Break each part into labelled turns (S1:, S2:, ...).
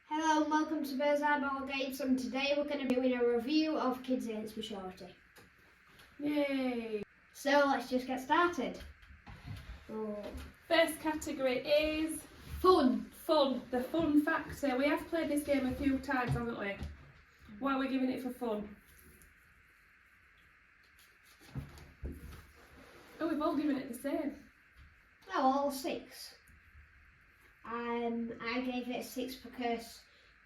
S1: Hello and welcome to Bird's Eye Ball Games, and today we're going to be doing a review of Kids Against Maturity.
S2: Yay!
S1: So let's just get started.
S2: First category is
S1: Fun.
S2: fun, the fun factor. We have played this game a few times, haven't we? Why are we giving it for fun? Oh, we've all given it the same.
S1: No, all 6. I gave it a 6 because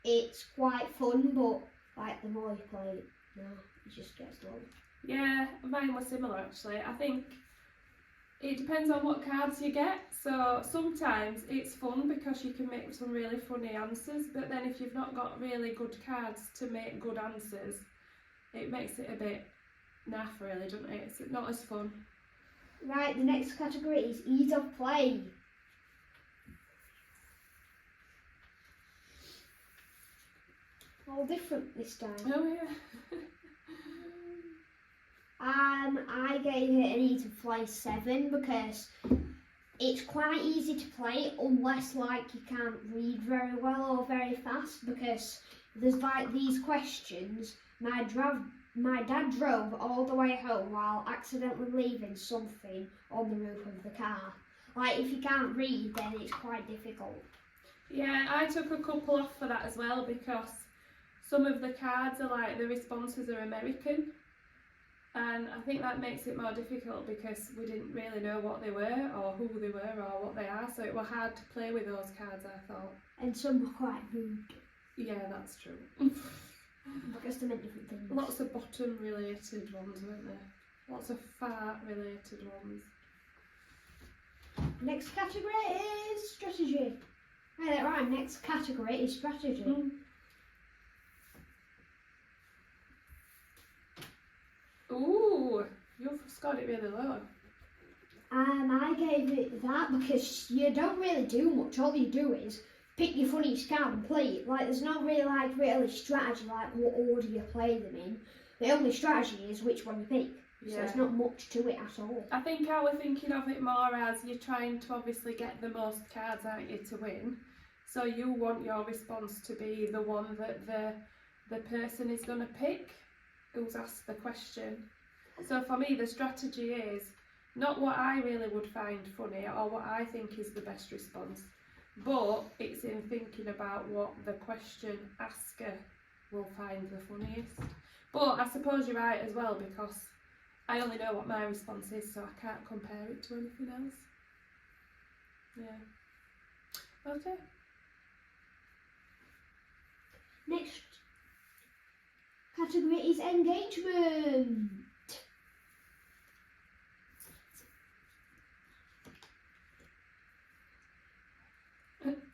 S1: it's quite fun, but like the more you play it, it just gets dull.
S2: Yeah, mine was similar actually. I think it depends on what cards you get. So sometimes it's fun because you can make some really funny answers, but then if you've not got really good cards to make good answers, it makes it a bit naff really, doesn't it? It's not as fun.
S1: Right, the next category is ease of play. All different this time.
S2: Oh yeah.
S1: I gave it an ease of play 7 because it's quite easy to play unless like you can't read very well or very fast, because there's like these questions. My dad drove all the way home while accidentally leaving something on the roof of the car. Like if you can't read, then it's quite difficult.
S2: Yeah, I took a couple off for that as well because some of the cards are like the responses are American, and I think that makes it more difficult because we didn't really know what they were or who they were or what they are, so it was hard to play with those cards, I thought.
S1: And some were quite rude.
S2: Yeah, that's true.
S1: Because they meant different things.
S2: Lots of bottom related ones, weren't there? Lots of fart related ones.
S1: Next category is strategy. Right, next category is strategy.
S2: Ooh, you've scored it really low.
S1: I gave it that because you don't really do much. All you do is pick your funniest card and play it. Like there's not really really strategy like what order you play them in. The only strategy is which one you pick.
S2: Yeah.
S1: So there's not much to it at all.
S2: I think I was thinking of it more as you're trying to obviously get the most cards, aren't you, to win. So you want your response to be the one that the person is going to pick who's asked the question. So for me the strategy is not what I really would find funny or what I think is the best response, but it's in thinking about what the question asker will find the funniest. But I suppose you're right as well, because I only know what my response is, so I can't compare it to anything else. Yeah. Okay.
S1: Next category is engagement.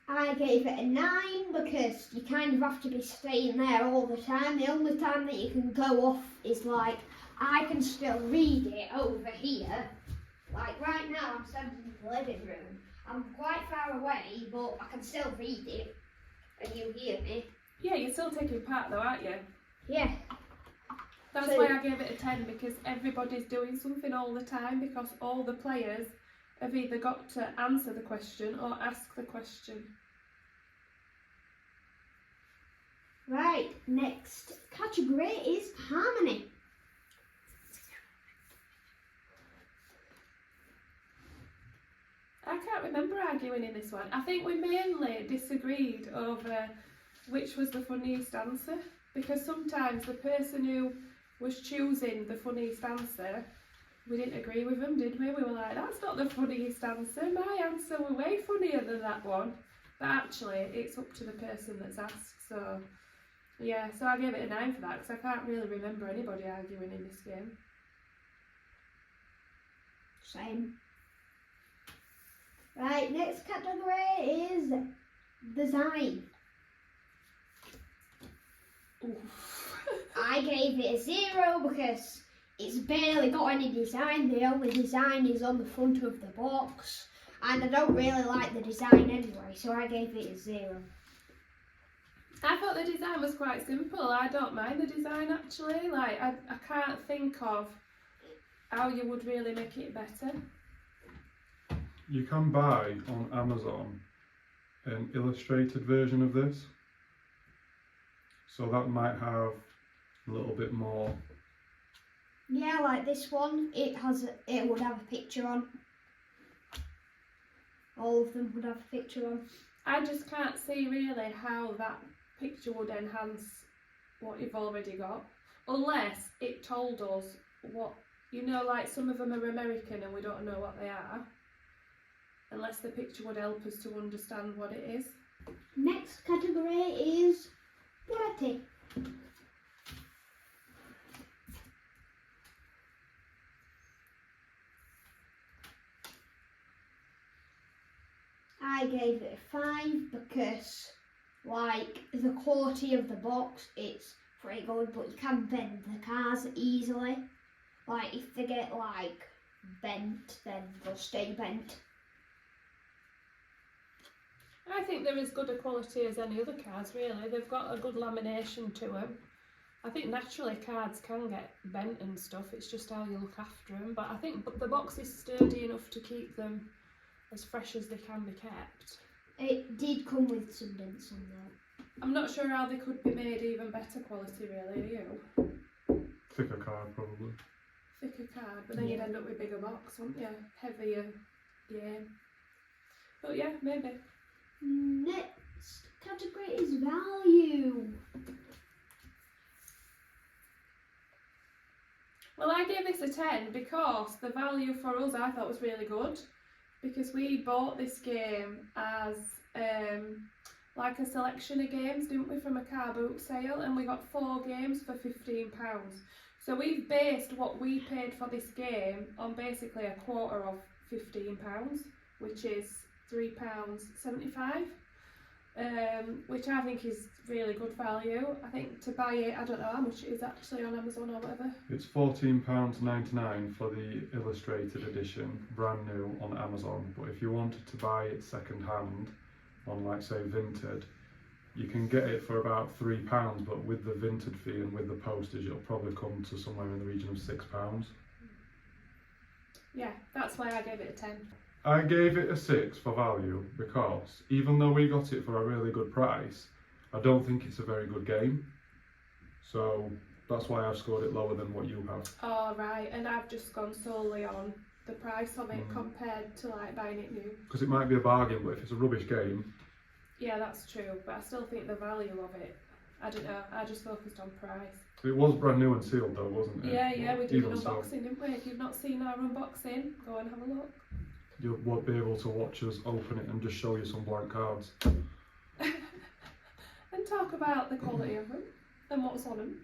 S1: I gave it a 9 because you kind of have to be staying there all the time. The only time that you can go off is like, I can still read it over here. Like right now I'm standing in the living room. I'm quite far away, but I can still read it. And you hear me.
S2: Yeah, you're still taking part though, aren't you?
S1: Yeah.
S2: That's why I gave it a 10, because everybody's doing something all the time, because all the players have either got to answer the question or ask the question.
S1: Right, next category is harmony.
S2: I can't remember arguing in this one. I think we mainly disagreed over which was the funniest answer, because sometimes the person who was choosing the funniest answer, we didn't agree with them, did we? We were like, that's not the funniest answer, my answer was way funnier than that one. But actually it's up to the person that's asked. So yeah, so I gave it a 9 for that, because I can't really remember anybody arguing in this game.
S1: Same. Right, next category is design.
S2: Oof.
S1: I gave it a 0 because it's barely got any design. The only design is on the front of the box, and I don't really like the design anyway, so I gave it a 0.
S2: I thought the design was quite simple. I don't mind the design actually. Like I can't think of how you would really make it better.
S3: You can buy on Amazon an illustrated version of this, So that might have a little bit more.
S1: Yeah, like this one, it would have a picture on. All of them would have a picture on.
S2: I just can't see really how that picture would enhance what you've already got, unless it told us what, you know, like some of them are American and we don't know what they are, unless the picture would help us to understand what it is.
S1: Next category is variety. I gave it a 5 because, like, the quality of the box, it's pretty good, but you can bend the cards easily. Like, if they get, like, bent, then they'll stay bent.
S2: I think they're as good a quality as any other cards, really. They've got a good lamination to them. I think naturally cards can get bent and stuff, it's just how you look after them. But I think the box is sturdy enough to keep them as fresh as they can be kept.
S1: It did come with some dents on there.
S2: I'm not sure how they could be made even better quality, really, are you?
S3: Thicker card, probably.
S2: Thicker card, but then you'd end up with a bigger box, wouldn't you? Heavier game. But yeah, maybe.
S1: Next category is value.
S2: Well, I gave this a 10 because the value for us I thought was really good, because we bought this game as like a selection of games, didn't we, from a car boot sale, and we got 4 games for £15. So we've based what we paid for this game on basically a quarter of £15, which is £3.75, which I think is really good value. I think to buy it, I don't know how much it is actually on Amazon or whatever.
S3: It's £14.99 for the illustrated edition, brand new on Amazon. But if you wanted to buy it second hand on, like, say, Vinted, you can get it for about £3, but with the Vinted fee and with the postage, it'll probably come to somewhere in the region of £6.
S2: Yeah, that's why I gave it a 10.
S3: I gave it a 6 for value because even though we got it for a really good price, I don't think it's a very good game. So that's why I've scored it lower than what you have.
S2: Oh, right, and I've just gone solely on the price of it compared to, like, buying it new.
S3: Because it might be a bargain, but if it's a rubbish game...
S2: Yeah, that's true, but I still think the value of it, I don't know, I just focused on price.
S3: It was brand new and sealed though, wasn't it?
S2: Yeah, we did an
S3: Even so,
S2: unboxing, didn't we? If you've not seen our unboxing, go and have a look.
S3: you won't be able to watch us open it and just show you some blank cards.
S2: And talk about the quality of them and what's on them.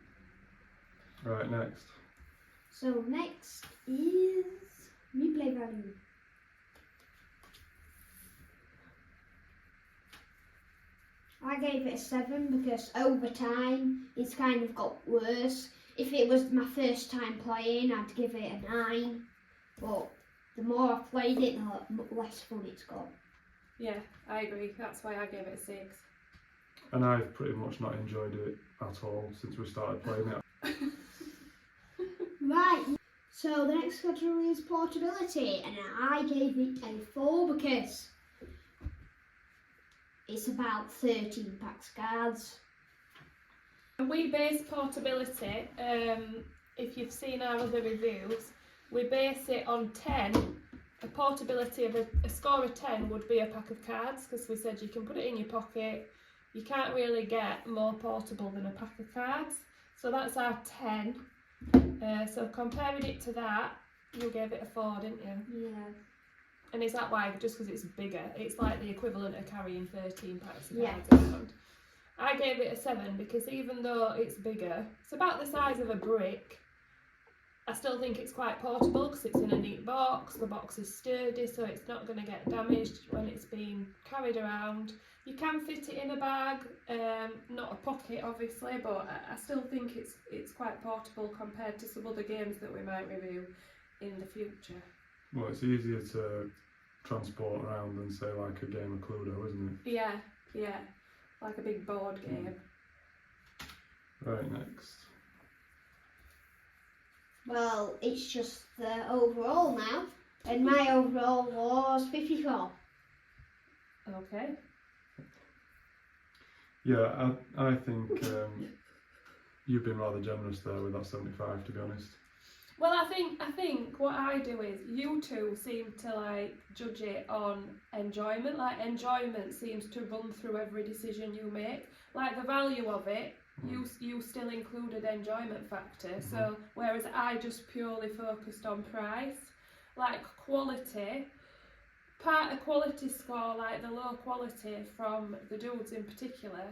S3: Right, next.
S1: So next is replay value. I gave it a 7 because over time it's kind of got worse. If it was my first time playing, I'd give it a 9, but the more I've played it, the less fun it's got.
S2: Yeah, I agree. That's why I gave it a 6.
S3: And I've pretty much not enjoyed it at all since we started playing it.
S1: Right, so the next category is portability, and I gave it a 4 because it's about 13 packs cards.
S2: We base portability, if you've seen our other reviews, we base it on 10. A portability of a score of 10 would be a pack of cards, because we said you can put it in your pocket. You can't really get more portable than a pack of cards. So that's our 10. So comparing it to that, you gave it a 4, didn't you?
S1: Yeah.
S2: And is that why, just because it's bigger, it's like the equivalent of carrying 13 packs of
S1: Yeah.
S2: cards around? I gave it a 7 because even though it's bigger, it's about the size of a brick, I still think it's quite portable because it's in a neat box. The box is sturdy, so it's not going to get damaged when it's being carried around. You can fit it in a bag, not a pocket obviously, but I still think it's quite portable compared to some other games that we might review in the future.
S3: Well, it's easier to transport around than, say, like a game of Cluedo, isn't it?
S2: Yeah, like a big board game.
S3: Right, next.
S1: Well, it's just the overall now, and my overall was 54.
S2: Okay.
S3: Yeah, I think You've been rather generous there with that 75, to be honest.
S2: Well, I think what I do is you two seem to like judge it on enjoyment. Like enjoyment seems to run through every decision you make. Like the value of it, you still included enjoyment factor. So whereas I just purely focused on price, like quality. Part of quality score, like the low quality from the dudes in particular,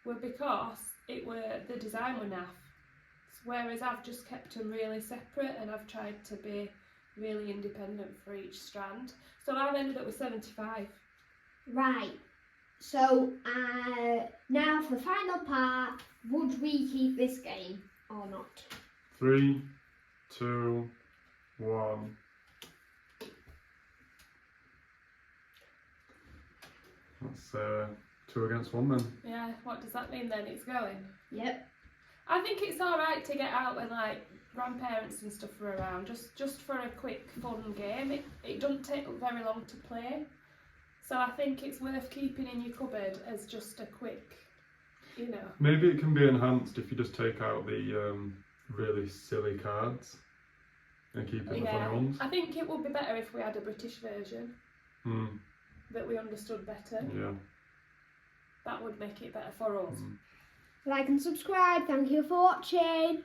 S2: were because the design were naff. Whereas I've just kept them really separate and I've tried to be really independent for each strand. So I've ended up with 75.
S1: Right. So now for the final part, would we keep this game or not?
S3: 3, 2, 1. That's 2 against 1 then.
S2: Yeah, what does that mean then? It's going?
S1: Yep.
S2: I think it's alright to get out when like grandparents and stuff are around, just for a quick fun game. It doesn't take very long to play. So I think it's worth keeping in your cupboard as just a quick, you know.
S3: Maybe it can be enhanced if you just take out the really silly cards and keep in the funny ones.
S2: I think it would be better if we had a British version that we understood better.
S3: Yeah.
S2: That would make it better for us.
S1: Like and subscribe. Thank you for watching.